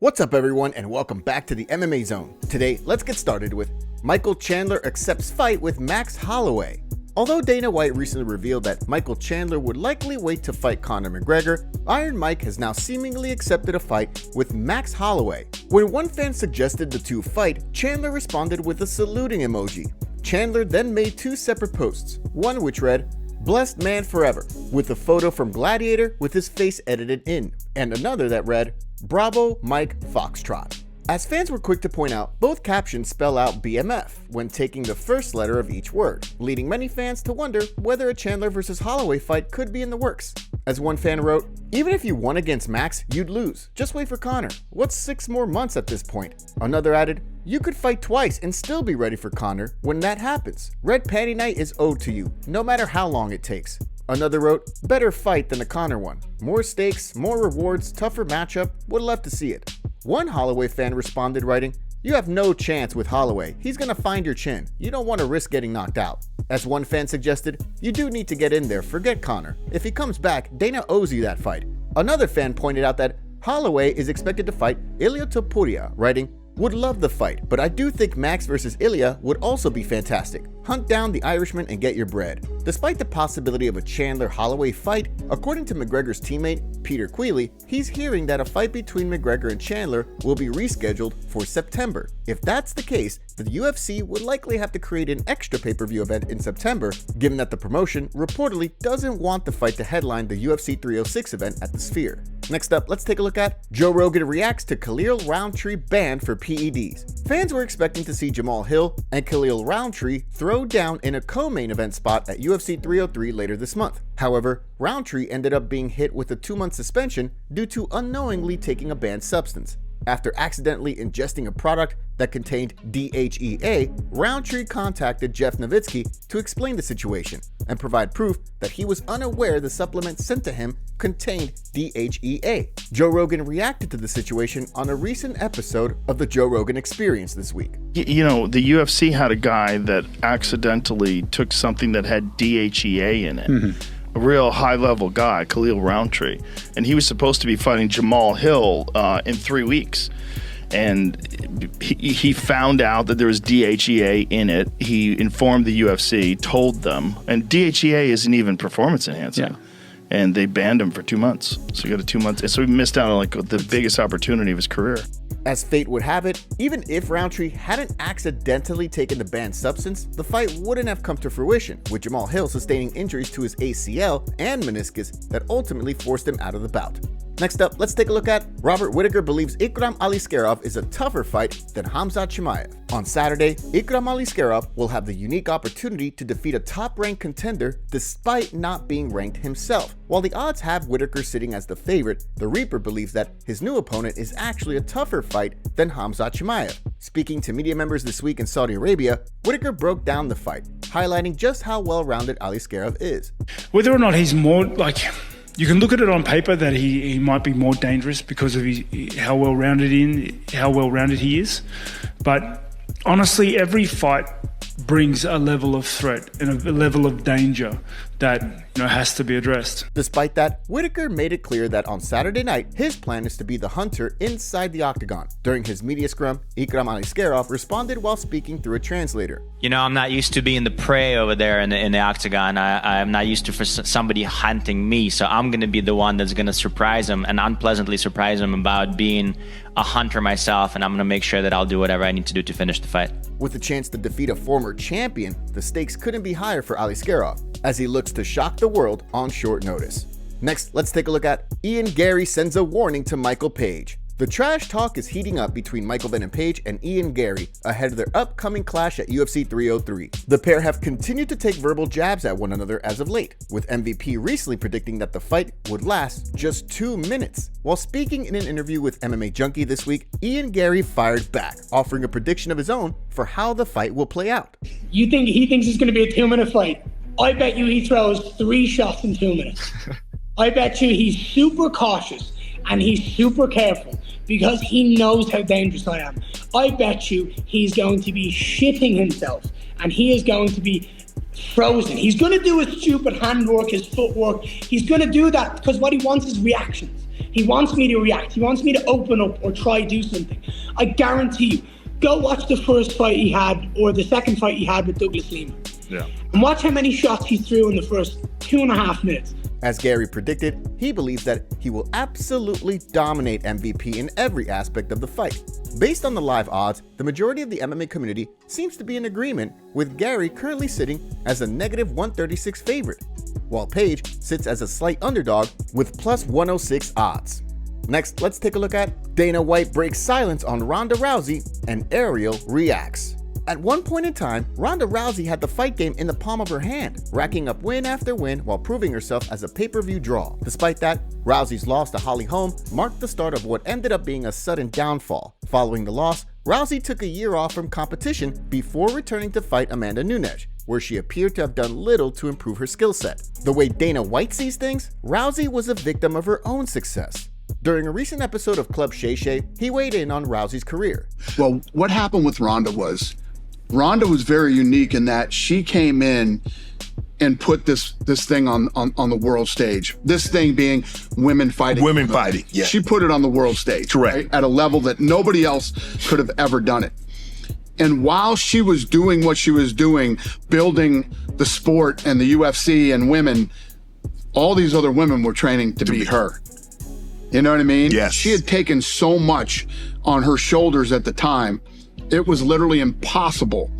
What's up everyone and welcome back to the MMA Zone. Today, let's get started with Michael Chandler accepts fight with Max Holloway. Although Dana White recently revealed that Michael Chandler would likely wait to fight Conor McGregor, Iron Mike has now seemingly accepted a fight with Max Holloway. When one fan suggested the two fight, Chandler responded with a saluting emoji. Chandler then made two separate posts, one which read, "Blessed man forever," with a photo from Gladiator with his face edited in, and another that read, "Bravo Mike Foxtrot." As fans were quick to point out, both captions spell out BMF when taking the first letter of each word, leading many fans to wonder whether a Chandler vs. Holloway fight could be in the works. As one fan wrote, "Even if you won against Max, you'd lose. Just wait for Conor. What's 6 more months at this point?" Another added, "You could fight twice and still be ready for Conor when that happens. Red Panty Night is owed to you, no matter how long it takes." Another wrote, "Better fight than the Conor one. More stakes, more rewards, tougher matchup, would love to see it." One Holloway fan responded writing, "You have no chance with Holloway. He's gonna find your chin. You don't want to risk getting knocked out." As one fan suggested, "You do need to get in there, forget Conor. If he comes back, Dana owes you that fight." Another fan pointed out that Holloway is expected to fight Ilia Topuria, writing, "Would love the fight, but I do think Max versus Ilia would also be fantastic. Hunt down the Irishman and get your bread." Despite the possibility of a Chandler-Holloway fight, according to McGregor's teammate, Peter Queally, he's hearing that a fight between McGregor and Chandler will be rescheduled for September. If that's the case, the UFC would likely have to create an extra pay-per-view event in September, given that the promotion reportedly doesn't want the fight to headline the UFC 306 event at the Sphere. Next up, let's take a look at Joe Rogan reacts to Khalil Roundtree ban for PEDs. Fans were expecting to see Jamal Hill and Khalil Roundtree throw down in a co-main event spot at UFC 303 later this month. However, Roundtree ended up being hit with a 2-month suspension due to unknowingly taking a banned substance. After accidentally ingesting a product that contained DHEA, Roundtree contacted Jeff Nowitzki to explain the situation and provide proof that he was unaware the supplement sent to him contained DHEA. Joe Rogan reacted to the situation on a recent episode of the Joe Rogan Experience this week. You know, the UFC had a guy that accidentally took something that had DHEA in it. A real high-level guy, Khalil Roundtree, and he was supposed to be fighting Jamal Hill in 3 weeks. And he found out that there was DHEA in it. He informed the UFC, told them, and DHEA isn't even performance enhancing. Yeah. And they banned him for 2 months. So he got a 2 months. So he missed out on like the biggest opportunity of his career. As fate would have it, even if Roundtree hadn't accidentally taken the banned substance, the fight wouldn't have come to fruition, with Jamal Hill sustaining injuries to his ACL and meniscus that ultimately forced him out of the bout. Next up, let's take a look at Robert Whittaker believes Ikram Aliskerov is a tougher fight than Khamzat Chimaev. On Saturday, Ikram Aliskerov will have the unique opportunity to defeat a top-ranked contender despite not being ranked himself. While the odds have Whittaker sitting as the favorite, the Reaper believes that his new opponent is actually a tougher fight than Khamzat Chimaev. Speaking to media members this week in Saudi Arabia, Whittaker broke down the fight, highlighting just how well-rounded Aliskerov is. Whether or not he's more you can look at it on paper that he might be more dangerous because of how well-rounded he is. But honestly, every fight brings a level of threat and a level of danger that has to be addressed. Despite that, Whittaker made it clear that on Saturday night, his plan is to be the hunter inside the octagon. During his media scrum, Ikram Aliskerov responded while speaking through a translator. I'm not used to being the prey over there in the octagon. I'm not used to for somebody hunting me, so I'm going to be the one that's going to surprise him and unpleasantly surprise him about being a hunter myself, and I'm going to make sure that I'll do whatever I need to do to finish the fight. With a chance to defeat a former champion, the stakes couldn't be higher for Aliskerov, as he looks to shock the world on short notice. Next, let's take a look at Ian Garry sends a warning to Michael Page. The trash talk is heating up between Michael Venom Page and Ian Garry ahead of their upcoming clash at UFC 303. The pair have continued to take verbal jabs at one another as of late, with MVP recently predicting that the fight would last just 2 minutes. While speaking in an interview with MMA Junkie this week, Ian Garry fired back, offering a prediction of his own for how the fight will play out. You think he thinks it's going to be a 2-minute fight? I bet you he throws 3 shots in 2 minutes. I bet you he's super cautious and he's super careful because he knows how dangerous I am. I bet you he's going to be shitting himself and he is going to be frozen. He's going to do his stupid handwork, his footwork. He's going to do that because what he wants is reactions. He wants me to react. He wants me to open up or try do something. I guarantee you, go watch the first fight he had or the second fight he had with Douglas Lima. Yeah. And watch how many shots he threw in the first 2.5 minutes. As Garry predicted, he believes that he will absolutely dominate MVP in every aspect of the fight. Based on the live odds, the majority of the MMA community seems to be in agreement, with Garry currently sitting as a negative 136 favorite, while Paige sits as a slight underdog with plus 106 odds. Next, let's take a look at Dana White breaks silence on Ronda Rousey and Ariel reacts. At one point in time, Ronda Rousey had the fight game in the palm of her hand, racking up win after win while proving herself as a pay-per-view draw. Despite that, Rousey's loss to Holly Holm marked the start of what ended up being a sudden downfall. Following the loss, Rousey took a year off from competition before returning to fight Amanda Nunes, where she appeared to have done little to improve her skill set. The way Dana White sees things, Rousey was a victim of her own success. During a recent episode of Club Shay Shay, he weighed in on Rousey's career. Well, what happened with Ronda was very unique in that she came in and put this thing on the world stage. This thing being women fighting. Women fighting, yeah. She put it on the world stage. Correct. Right? At a level that nobody else could have ever done it. And while she was doing what she was doing, building the sport and the UFC and women, all these other women were training to be her. You know what I mean? Yes. She had taken so much on her shoulders at the time. It was literally impossible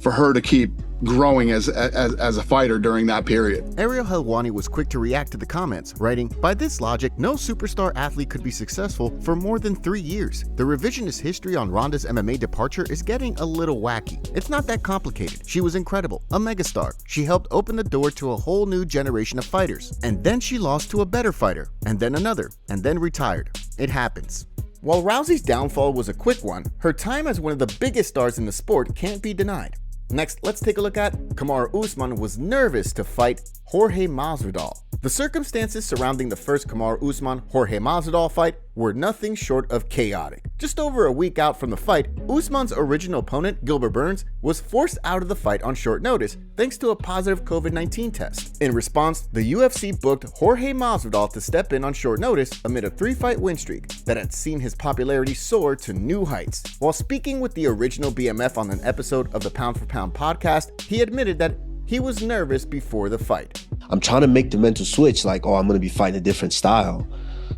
for her to keep growing as a fighter during that period. Ariel Helwani was quick to react to the comments, writing, "By this logic, no superstar athlete could be successful for more than 3 years. The revisionist history on Ronda's MMA departure is getting a little wacky. It's not that complicated. She was incredible, a megastar. She helped open the door to a whole new generation of fighters. And then she lost to a better fighter, and then another, and then retired. It happens." While Rousey's downfall was a quick one, her time as one of the biggest stars in the sport can't be denied. Next, let's take a look at Kamaru Usman was nervous to fight Jorge Masvidal. The circumstances surrounding the first Kamaru Usman-Jorge Masvidal fight were nothing short of chaotic. Just over a week out from the fight, Usman's original opponent, Gilbert Burns, was forced out of the fight on short notice thanks to a positive COVID-19 test. In response, the UFC booked Jorge Masvidal to step in on short notice amid a 3-fight win streak that had seen his popularity soar to new heights. While speaking with the original BMF on an episode of the Pound for Pound podcast, he admitted that he was nervous before the fight. I'm trying to make the mental switch, like, oh, I'm going to be fighting a different style.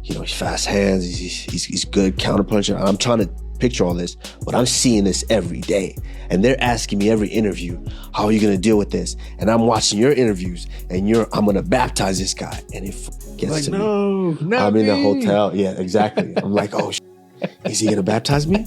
You know, he's fast hands, he's good counterpuncher. I'm trying to picture all this, but I'm seeing this every day. And they're asking me every interview, how are you going to deal with this? And I'm watching your interviews, and I'm going to baptize this guy. And it gets like, to no, me. not I'm me. in the hotel. Yeah, exactly. I'm like, oh, is he going to baptize me?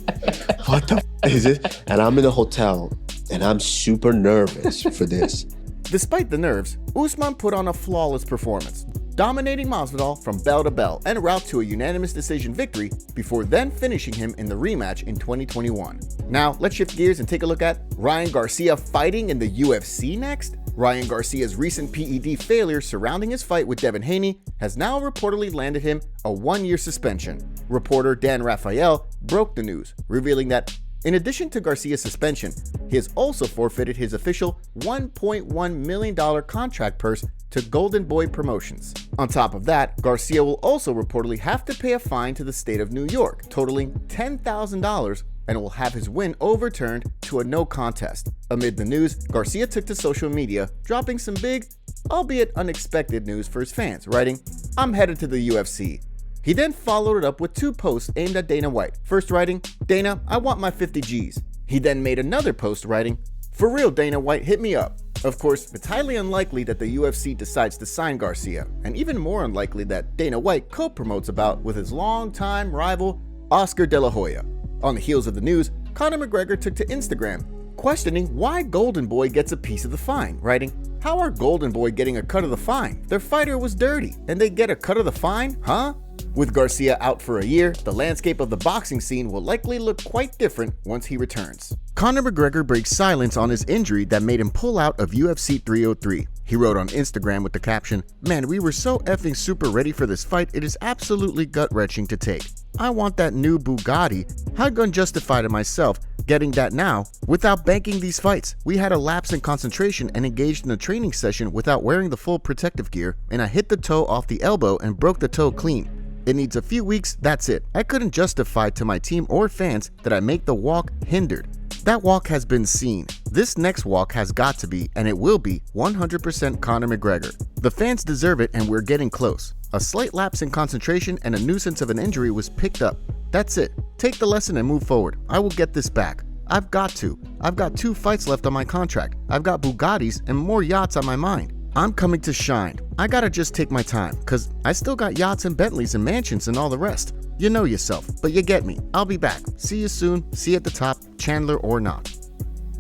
What the is it? And I'm in the hotel, and I'm super nervous for this. Despite the nerves, Usman put on a flawless performance, dominating Masvidal from bell to bell en route to a unanimous decision victory before then finishing him in the rematch in 2021. Now, let's shift gears and take a look at Ryan Garcia fighting in the UFC next. Ryan Garcia's recent PED failure surrounding his fight with Devin Haney has now reportedly landed him a 1-year suspension. Reporter Dan Rafael broke the news, revealing that in addition to Garcia's suspension, he has also forfeited his official $1.1 million contract purse to Golden Boy Promotions. On top of that, Garcia will also reportedly have to pay a fine to the state of New York, totaling $10,000, and will have his win overturned to a no contest. Amid the news, Garcia took to social media, dropping some big, albeit unexpected news for his fans, writing, "I'm headed to the UFC." He then followed it up with 2 posts aimed at Dana White. First writing, "Dana, I want my 50 G's. He then made another post writing, "For real, Dana White, hit me up." Of course, it's highly unlikely that the UFC decides to sign Garcia, and even more unlikely that Dana White co-promotes a bout with his longtime rival, Oscar De La Hoya. On the heels of the news, Conor McGregor took to Instagram, questioning why Golden Boy gets a piece of the fine, writing, "How are Golden Boy getting a cut of the fine? Their fighter was dirty, and they get a cut of the fine, huh?" With Garcia out for a year, the landscape of the boxing scene will likely look quite different once he returns. Conor McGregor breaks silence on his injury that made him pull out of UFC 303. He wrote on Instagram with the caption, "Man, we were so effing super ready for this fight, it is absolutely gut-wrenching to take. I want that new Bugatti. How gun justify to myself getting that now without banking these fights. We had a lapse in concentration and engaged in a training session without wearing the full protective gear, and I hit the toe off the elbow and broke the toe clean. It needs a few weeks, that's it. I couldn't justify to my team or fans that I make the walk hindered. That walk has been seen. This next walk has got to be, and it will be, 100% Conor McGregor. The fans deserve it and we're getting close. A slight lapse in concentration and a nuisance of an injury was picked up. That's it. Take the lesson and move forward. I will get this back. I've got to. I've got 2 fights left on my contract. I've got Bugattis and more yachts on my mind. I'm coming to shine. I gotta just take my time, cause I still got yachts and Bentleys and mansions and all the rest. You know yourself, but you get me. I'll be back. See you soon. See you at the top, Chandler or not.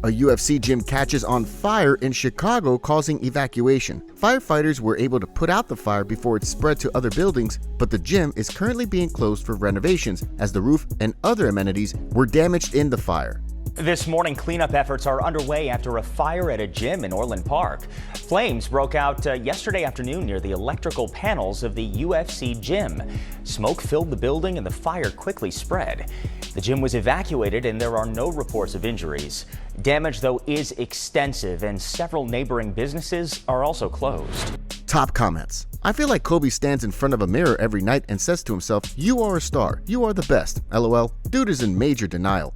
A UFC gym catches on fire in Chicago, causing evacuation. Firefighters were able to put out the fire before it spread to other buildings, but the gym is currently being closed for renovations as the roof and other amenities were damaged in the fire. This morning, cleanup efforts are underway after a fire at a gym in Orland Park. Flames broke out yesterday afternoon near the electrical panels of the UFC gym. Smoke filled the building and the fire quickly spread. The gym was evacuated and there are no reports of injuries. Damage, though, is extensive and several neighboring businesses are also closed. Top comments. I feel like Kobe stands in front of a mirror every night and says to himself, "You are a star. You are the best." LOL. Dude is in major denial.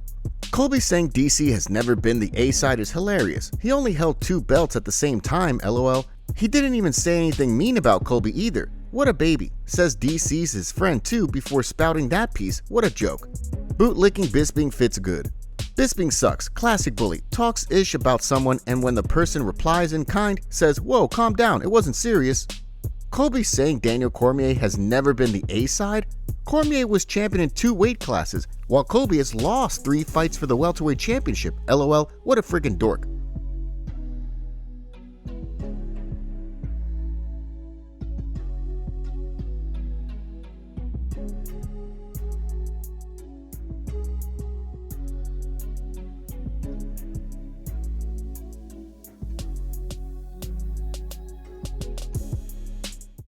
Colby saying DC has never been the A-side is hilarious. He only held 2 belts at the same time, LOL. He didn't even say anything mean about Colby either. What a baby. Says DC's his friend too before spouting that piece. What a joke. Bootlicking Bisping fits good. Bisping sucks. Classic bully. Talks ish about someone and when the person replies in kind, says, "Whoa, calm down. It wasn't serious." Colby saying Daniel Cormier has never been the A-side? Cormier was champion in 2 weight classes, while Colby has lost 3 fights for the welterweight championship. LOL, what a freaking dork.